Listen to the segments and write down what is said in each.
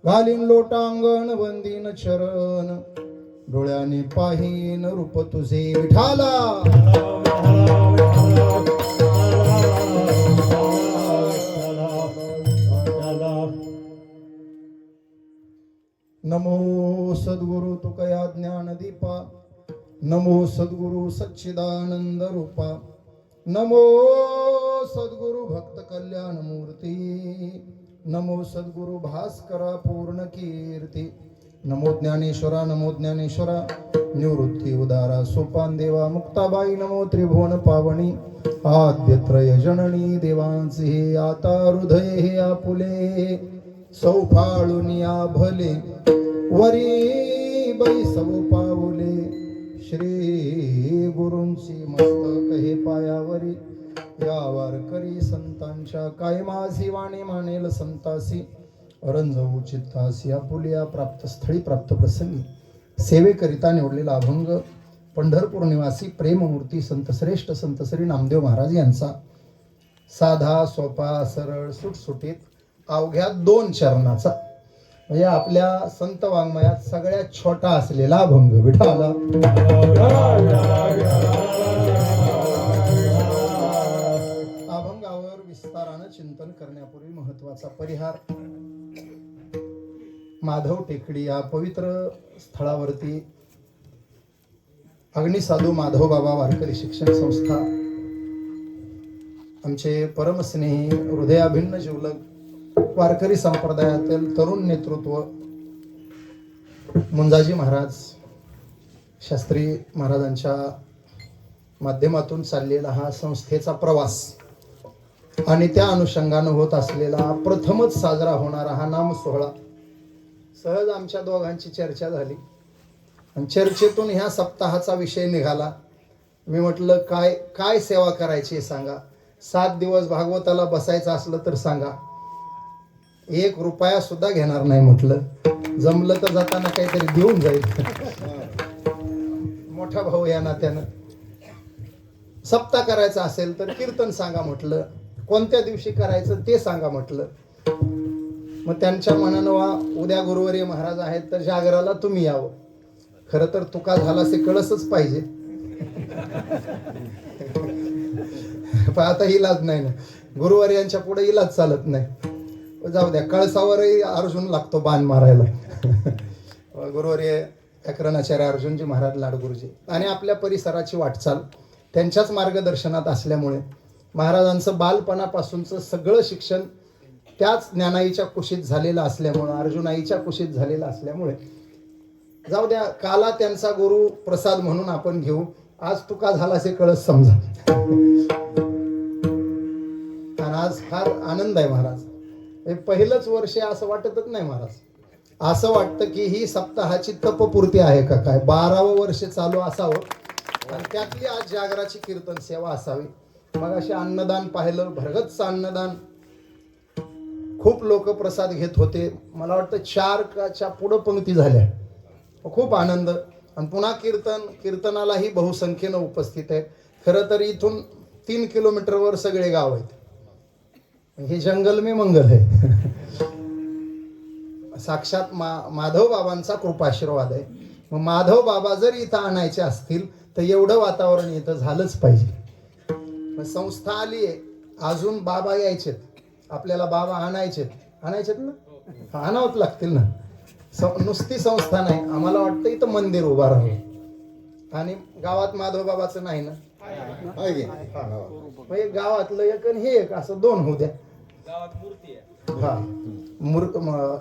घालीन लोटांगण वंदीन चरण डोळ्याने पाहीन रूप तुझे विठाला. नमो सद्गुरु तुकया ज्ञानदीपा, नमो सद्गुरु सच्चिदानंद रूपा, नमो सद्गुरु भक्त कल्याण मूर्ती, नमो सद्गुरु भास्करा पूर्ण कीर्ती, नमो ज्ञानेश्वरा, नमो ज्ञानेश्वरा निवृत्ती उदारा सोपान देवा मुक्ताबाई, नमो त्रिभुवन पावनी आद्यत्रय जननी देवांचे आता हृदय हे आपुले सौफाळुनिया भले वरी बाई सव पाऊले श्री गुरूंची मस्तक हे पायावरी या वारकरी संतांच्या काय माझी वाणी मानेल संतासी रंजवू चित्तासी आपुलिया प्राप्त स्थळी प्राप्त प्रसंगी सेवेकरिता निवडलेला अभंग पंढरपूर निवासी प्रेममूर्ती संत श्रेष्ठ संत श्री नामदेव महाराज यांचा साधा सोपा सरळ सुटसुटीत अवघ्या 2 चरणाचा म्हणजे आपल्या संत वाङ्मयात सगळ्यात छोटा असलेला अभंग विठाला. अभंगावर विस्तारानं चिंतन करण्यापूर्वी महत्वाचा परिहार. माधव टेकडी या पवित्र स्थळावरती अग्निसाधू माधव बाबा वारकरी शिक्षण संस्था आमचे परमस्नेही हृदयाभिन्न जीवलग वारकरी संप्रदायातील तरुण नेतृत्व मुंजाजी महाराज शास्त्री महाराजांच्या माध्यमातून चाललेला हा संस्थेचा प्रवास आणि त्या अनुषंगानं होत असलेला प्रथमच साजरा होणारा हा नाम सोहळा. सहज आमच्या दोघांची चर्चा झाली आणि चर्चेतून ह्या सप्ताहाचा विषय निघाला. मी म्हटलं काय काय सेवा करायची सांगा, 7 दिवस भागवताला बसायचं असलं तर सांगा, 1 रुपया सुद्धा घेणार नाही म्हटलं, जमलं तर जाताना काहीतरी देऊन जाईल. मोठा भाऊ या नात्यानं सप्ताह करायचा असेल तर कीर्तन सांगा म्हटलं, कोणत्या दिवशी करायचं ते सांगा म्हटलं. मग त्यांच्या मनानं वा उद्या गुरुवारी महाराज आहेत तर जागराला तुम्ही यावं. खरं तर तुका झाला असे कळसच पाहिजे, पण आता इलाज नाही ना, गुरुवारी यांच्या पुढे इलाज चालत नाही. जाऊ द्या, कळसावरही अर्जुन लागतो बाण मारायला. गुरुवारी अकरणाचार्य अर्जुनजी महाराज लाडगुरुजी आणि आपल्या परिसराची वाटचाल त्यांच्याच मार्गदर्शनात असल्यामुळे महाराजांचं बालपणापासूनचं सगळं शिक्षण त्याच ज्ञानाईच्या कुशीत झालेलं असल्यामुळं, अर्जुनाईच्या कुशीत झालेलं असल्यामुळे जाऊ द्या, काला त्यांचा गुरु प्रसाद म्हणून आपण घेऊ. आज तुका झाला असे कळस समजा. आणि आज फार आनंद आहे महाराज. हे पहिलंच वर्ष असं वाटतच नाही महाराज, असं वाटतं की ही सप्ताहाची तपपूर्ती आहे का काय, 12वं वर्ष चालू असावं आणि त्यातली आज जागराची कीर्तन सेवा असावी. मग असे अन्नदान पाहिलं, भरगतचं अन्नदान, खूप लोक प्रसाद घेत होते. मला वाटतं 4च्या पुढं पंक्ती झाल्या. खूप आनंद. आणि पुन्हा कीर्तनालाही बहुसंख्येनं उपस्थित आहेत. खरं तर इथून 3 किलोमीटरवर सगळे गाव आहेत. हे जंगल में मंगल आहे. साक्षात माधव बाबांचा कृपाशीर्वाद आहे. मग माधव बाबा जर इथं आणायचे असतील तर एवढं वातावरण इथं झालंच पाहिजे. मग संस्था आली आहे, अजून बाबा यायचेत, आपल्याला बाबा आणायचेत ना, आणावंच लागतील ना. नुसती संस्था नाही, आम्हाला वाटतं इथं मंदिर उभा राहावं. आणि गावात माधव बाबाचं नाही ना, गावातलं एक आणि हे एक असं 2 होऊ द्या. हा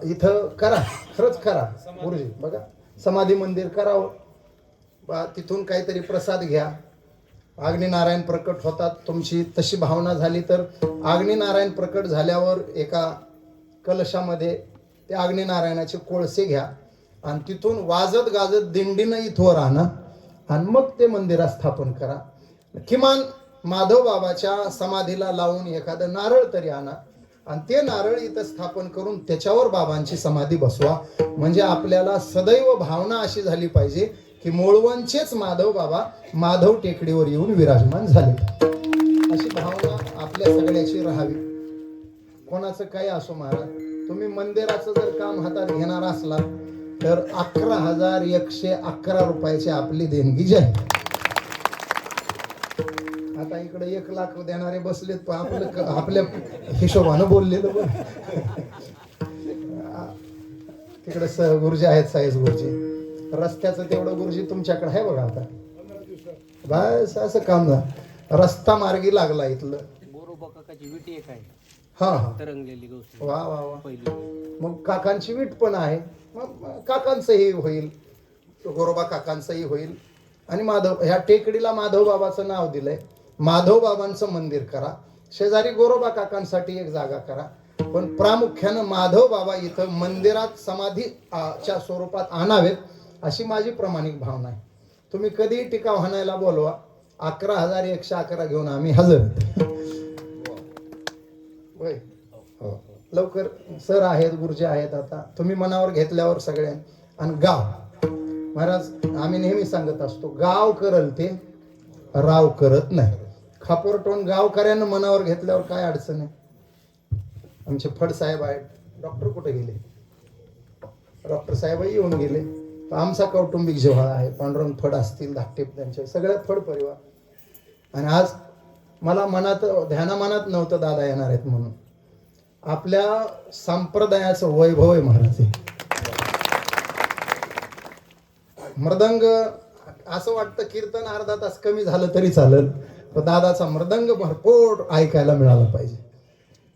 इथं करा, खरंच करा. गुरुजी बघा, समाधी मंदिर करावं, तिथून काहीतरी प्रसाद घ्या. अग्निनारायण प्रकट होतात, तुमची तशी भावना झाली तर अग्निनारायण प्रकट झाल्यावर एका कलशामध्ये ते अग्निनारायणाचे कोळसे घ्या आणि तिथून वाजत गाजत दिंडीनं इथवर आणा आणि मग ते मंदिरात स्थापन करा. किमान माधव बाबाच्या समाधीला लावून एखादं नारळ तरी आणा आणि ते नारळ इथं स्थापन करून त्याच्यावर बाबांची समाधी बसवा. म्हणजे आपल्याला सदैव भावना अशी झाली पाहिजे की मूळवंचेच माधव बाबा माधव टेकडीवर येऊन विराजमान झाले. अशी भावना आपल्या सगळ्याची राहावी. कोणाचं काही असो महाराज, तुम्ही मंदिराचं जर काम हातात घेणार असला तर 11,111 रुपयाची आपली देणगी जाहीर. आता इकडे 1 लाख देणारे बसलेत, पण आपल्या हिशोबानं बोललेलं बघ. तिकडे गुरुजी आहेत, साईज गुरुजी. रस्त्याचं तेवढं गुरुजी तुमच्याकडे आहे बघा. आता बस असं काम झालं, रस्ता मार्गी लागला इथलं. हा हा, तरंगलेली गोष्ट. वा वा वा. मग काकांची वीट पण आहे, मग काकांचंही होईल, गोरोबा काकांचंही होईल. आणि माधव, ह्या टेकडीला माधव बाबाचं नाव दिलंय. माधव बाबांचं मंदिर करा, शेजारी गोरोबा काकांसाठी एक जागा करा, पण प्रामुख्यानं माधव बाबा इथं मंदिरात समाधीच्या स्वरूपात आणावेत अशी माझी प्रामाणिक भावना आहे. तुम्ही कधीही टिकाव हाणायला बोलवा, 11,111 घेऊन आम्ही हजर. होय हो, लवकर. सर आहेत, गुरुजी आहेत. आता तुम्ही मनावर घेतल्यावर सगळ्या. आणि गाव महाराज, आम्ही नेहमी सांगत असतो, गाव करल ते राव करत नाही. खापोरटोन गावकऱ्यानं मनावर घेतल्यावर काय अडचण आहे. आमचे फड साहेब आहेत, डॉक्टर कुठे गेले, डॉक्टर साहेबही येऊन गेले. आमचा कौटुंबिक जिव्हाळा आहे. पांडुरंग फड असतील, धाकटे, त्यांचे सगळ्या फड परिवार. आणि आज मला मनात, ध्यानामानात नव्हतं दादा येणार आहेत म्हणून. आपल्या संप्रदायाचं वैभव आहे महाराज. मृदंग, असं वाटतं कीर्तन अर्धा तास कमी झालं तरी चालेल, पण दादाचा मृदंग भरपूर ऐकायला मिळाला पाहिजे.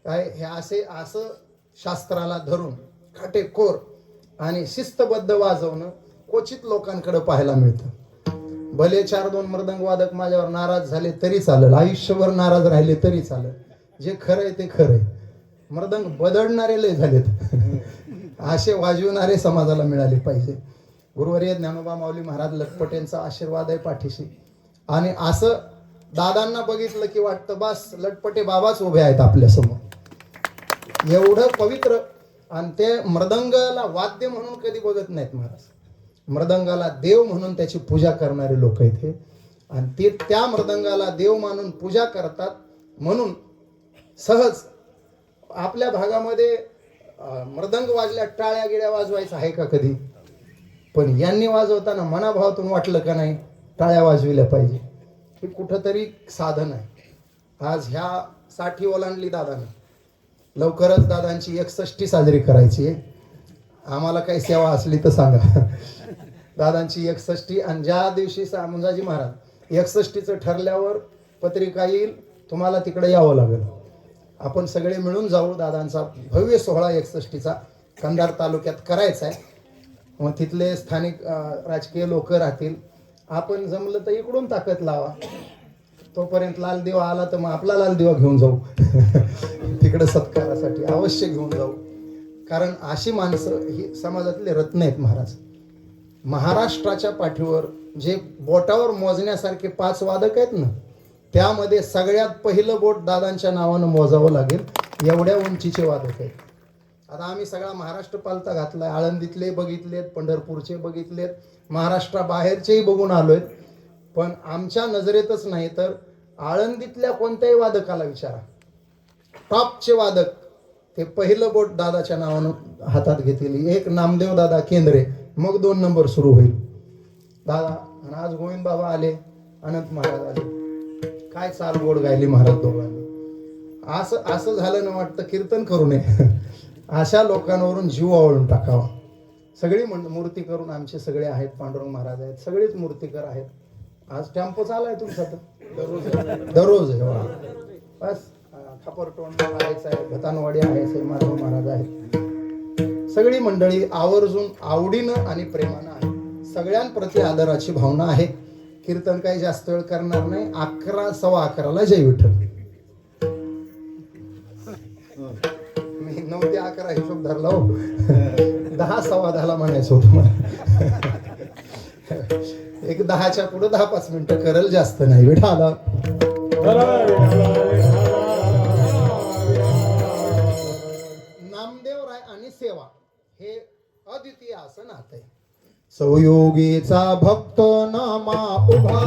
काय हे असं शास्त्राला धरून काटेकोर आणि शिस्तबद्ध वाजवणं क्वचित लोकांकडे पाहायला मिळतं. भले 4-2 मृदंग वादक माझ्यावर नाराज झाले तरी चालेल, आयुष्यभर नाराज राहिले तरी चालेल. जे खरंय ते खरंय. मृदंग बदडणारे लय झालेत, असे वाजवणारे समाजाला मिळाले पाहिजे. गुरुवर्य ज्ञानोबा माऊली महाराज लटपटेंचा आशीर्वाद आहे पाठीशी. आणि असं दादांना बघितलं की वाटतं बस लटपटे बाबाच उभे आहेत आपल्या समोर. एवढं पवित्र. आणि ते मृदंगाला वाद्य म्हणून कधी बघत नाहीत महाराज, मृदंगाला देव म्हणून त्याची पूजा करणारे लोक आहेत हे. आणि ते त्या मृदंगाला देव मानून पूजा करतात. म्हणून सहज आपल्या भागामध्ये मृदंग वाजल्या टाळ्या गिळ्या वाजवायचं आहे का कधी, पण यांनी वाजवताना मनाभावातून वाटलं का नाही टाळ्या वाजविल्या पाहिजे. हे कुठंतरी साधन आहे. आज ह्या 60 ओलांडली दादानं. लवकरच दादांची 61 साजरी करायची आहे. आम्हाला काही सेवा असली तर सांगा. दादांची 61. आणि ज्या दिवशी मुंजाजी महाराज 61चं ठरल्यावर पत्रिका येईल, तुम्हाला तिकडे यावं लागेल. आपण सगळे मिळून जाऊ. दादांचा भव्य सोहळा 61चा कंधार तालुक्यात करायचा आहे. मग तिथले स्थानिक राजकीय लोक राहतील. आपण जमलं तर इकडून ताकद लावा. तोपर्यंत लाल दिवा आला तर मग आपला लाल दिवा घेऊन जाऊ. तिकडे सत्कारासाठी अवश्य घेऊन जाऊ. कारण अशी माणसं ही समाजातले रत्न आहेत महाराज. महाराष्ट्राच्या पाठीवर जे बोटावर मोजण्यासारखे 5 वादक आहेत ना, त्यामध्ये सगळ्यात पहिलं बोट दादांच्या नावानं मोजावं लागेल, एवढ्या उंचीचे वादक आहेत. आता आम्ही सगळा महाराष्ट्र पालथा घातलाय. आळंदीतले बघितलेत, पंढरपूरचे बघितलेत, महाराष्ट्राबाहेरचेही बघून आलोय. पण आमच्या नजरेतच नाही तर आळंदीतल्या कोणत्याही वादकाला विचारा, टॉपचे वादक, ते पहिलं बोट दादाच्या नावानं हातात घेतलेली. एक नामदेव दादा केंद्रे, मग 2 नंबर सुरू होईल. दादा आणि आज गोविंद बाबा आले, अनंत महाराज आले. काय चाल गोड गायली महाराज दोघांनी. असं झालं ना, वाटतं कीर्तन करू नये. अशा लोकांवरून जीव आवळून टाकावा. सगळी मूर्ती करून आमचे सगळे आहेत. पांडुरंग महाराज आहेत, सगळेच मूर्तीकर आहेत. आज टेम्पो चालाय तुमचा तर दररोज बस. खापरटोंड आहेच आहे, भतानवाडी आहेच आहे, माधव महाराज आहेत. सगळी मंडळी आवर्जून आवडीनं आणि प्रेमानं आहे. सगळ्यांप्रती आदराची भावना आहे. कीर्तन काही जास्त वेळ करणार नाही. 11, 11:15 जय विठ्ठल. मी 9 ते 11 हिशोब धरला हो. 10, 10:15 म्हणायचं होतं मला. एक 10च्या पुढे 10-5 मिनिटं करल, जास्त नाही. विठाला नामदेवराय आणि सेवा हे अद्वितीय असं नातं आहे. सौयोगीचा भक्त नामा उभा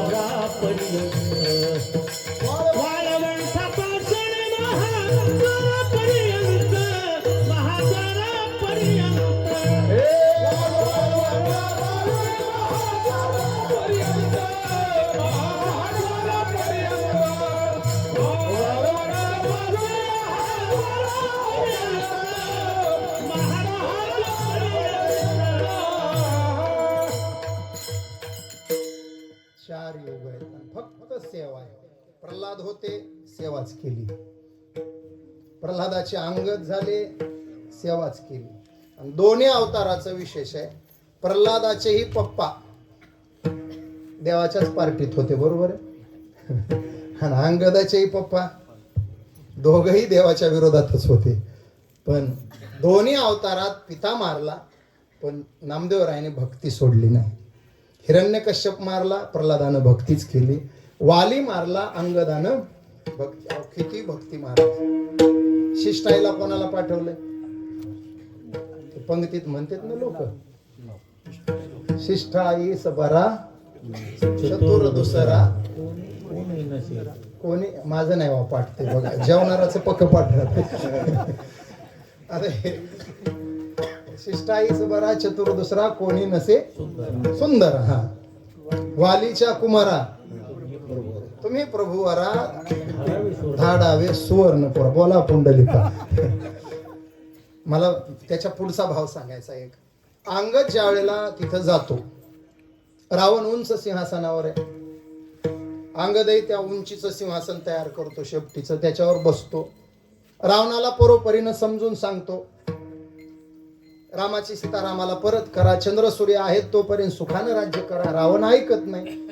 महासागरापर्यंत वाळवंटापासून महासागरापर्यंत चार योग आहेत आणि फक्त सेवा आहे. प्रल्हाद होते, सेवाच केली. प्रल्हादाचे अंगद झाले, सेवाच केली. आणि दोन्ही अवताराचं विशेष आहे. प्रल्हादाचेही पप्पा देवाच्याच पार्टीत होते, बरोबर आहे. आणि अंगदाचेही पप्पा दोघही देवाच्या विरोधातच होते. पण दोन्ही अवतारात पिता मारला, पण नामदेवरायाने भक्ती सोडली नाही. हिरण्यकश्यप मारला, प्रल्हादानं भक्तीच केली. वाली मारला, अंगदानं भक्ती. किती भक्ती महाराज. शिष्टाईला कोणाला पाठवलंय? पंक्तीत म्हणतात ना लोक, शिष्टाई सबरा चतुर दुसरा कोणी. माझं नाही वा पाठते बघा, जेवणाराचं पक्क पाठ राहते. अरे शिष्टाईच बरा चतुर दुसरा कोणी नसे सुंदर. हा वालीच्या कुमारा तुम्ही प्रभूवरा धाडावे सुवर्णपुर. बोला पुंडलिका. मला त्याच्या पुढचा भाव सांगायचा एक. अंगद ज्या वेळेला तिथं जातो, रावण उंच सिंहासनावर आहे. अंगदही त्या उंचीचं सिंहासन तयार करतो, शेपटीचं, त्याच्यावर बसतो. रावणाला परोपरीनं समजून सांगतो, रामाची सीता रामाला परत करा, चंद्र सूर्य आहेत तोपर्यंत सुखानं राज्य करा. रावण ऐकत नाही.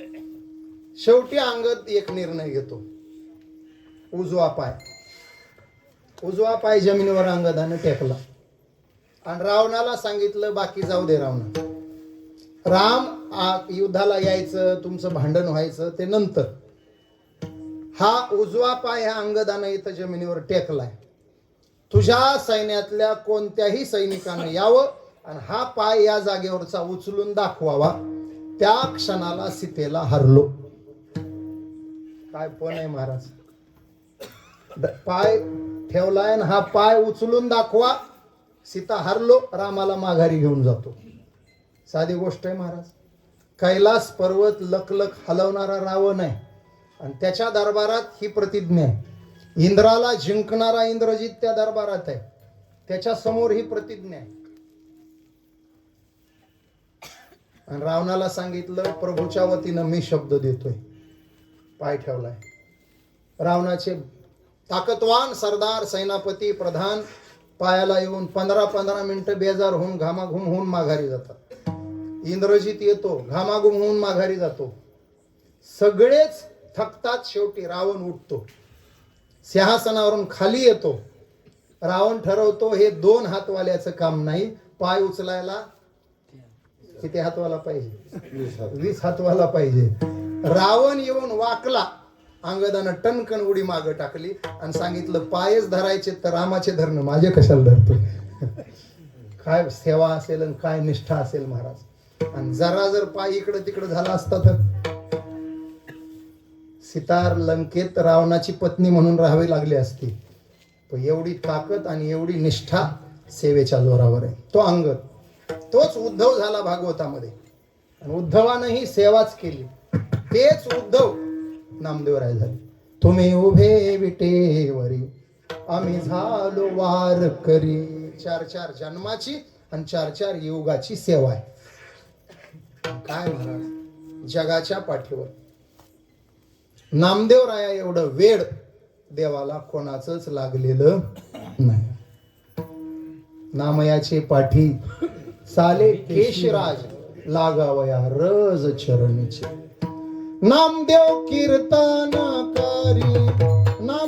शेवटी अंगद एक निर्णय घेतो, उजवा पाय जमिनीवर अंगदानं टेकला आणि रावणाला सांगितलं बाकी जाऊ दे रावणा, राम युद्धाला यायचं, तुमचं भांडण व्हायचं ते नंतर. हा उजवा पाय ह्या अंगदानं इथं जमिनीवर टेकलाय. तुझ्या सैन्यातल्या कोणत्याही सैनिकानं यावं आणि हा पाय या जागेवरचा उचलून दाखवावा. त्या क्षणाला सीतेला हरलो. काय पण आहे महाराज. पाय ठेवलाय आणि हा पाय उचलून दाखवा. सीता हरलो, रामाला माघारी घेऊन जातो. साधी गोष्ट आहे महाराज. कैलास पर्वत लखलख हलवणारा रावण आहे आणि त्याच्या दरबारात ही प्रतिज्ञा आहे. इंद्राला जिंकणारा इंद्रजित त्या दरबारात आहे, त्याच्या समोर ही प्रतिज्ञा आहे. आणि रावणाला सांगितलं प्रभूच्या वतीनं मी शब्द देतोय. पाय ठेवलाय. रावणाचे ताकदवान सरदार, सेनापती, प्रधान पायाला येऊन 15-15 मिनिटं बेजार होऊन घामाघूम होऊन माघारी जातात. इंद्रजित येतो, घामाघूम होऊन माघारी जातो. सगळेच थकतात. शेवटी रावण उठतो, सिंहासनावरून खाली येतो. रावण ठरवतो हे 2 हातवाल्याचं काम नाही. पाय उचलायला किती हातवाला पाहिजे? 20 हातवाला पाहिजे. रावण येऊन वाकला. अंगदानं टणकन उडी मागं टाकली आणि सांगितलं पायच धरायचे तर रामाचे धरणं माझे कशाला धरतो. काय सेवा असेल आणि काय निष्ठा असेल महाराज. आणि जरा जर पाय इकडं तिकडं झाला असता तर सीतार लंकेत रावणाची पत्नी म्हणून राहावी लागली असती. पण एवढी ताकद आणि एवढी निष्ठा सेवेच्या जोरावर आहे. तो अंगद, तोच उद्धव झाला भागवतामध्ये. आणि उद्धवानंही सेवाच केली. तेच उद्धव नामदेवराय झाले. तुम्ही उभे विटेवरी आम्ही झालो वार करी. 4-4 जन्माची आणि 4-4 युगाची सेवा आहे. काय महाराज, जगाच्या पाठीवर नामदेवराया एवढं वेळ देवाला कोणाचंच लागलेलं नाही. नामयाचे पाठी साले केशराज लागावया रज चरणीचे. नामदेव कीर्तनकारी नाम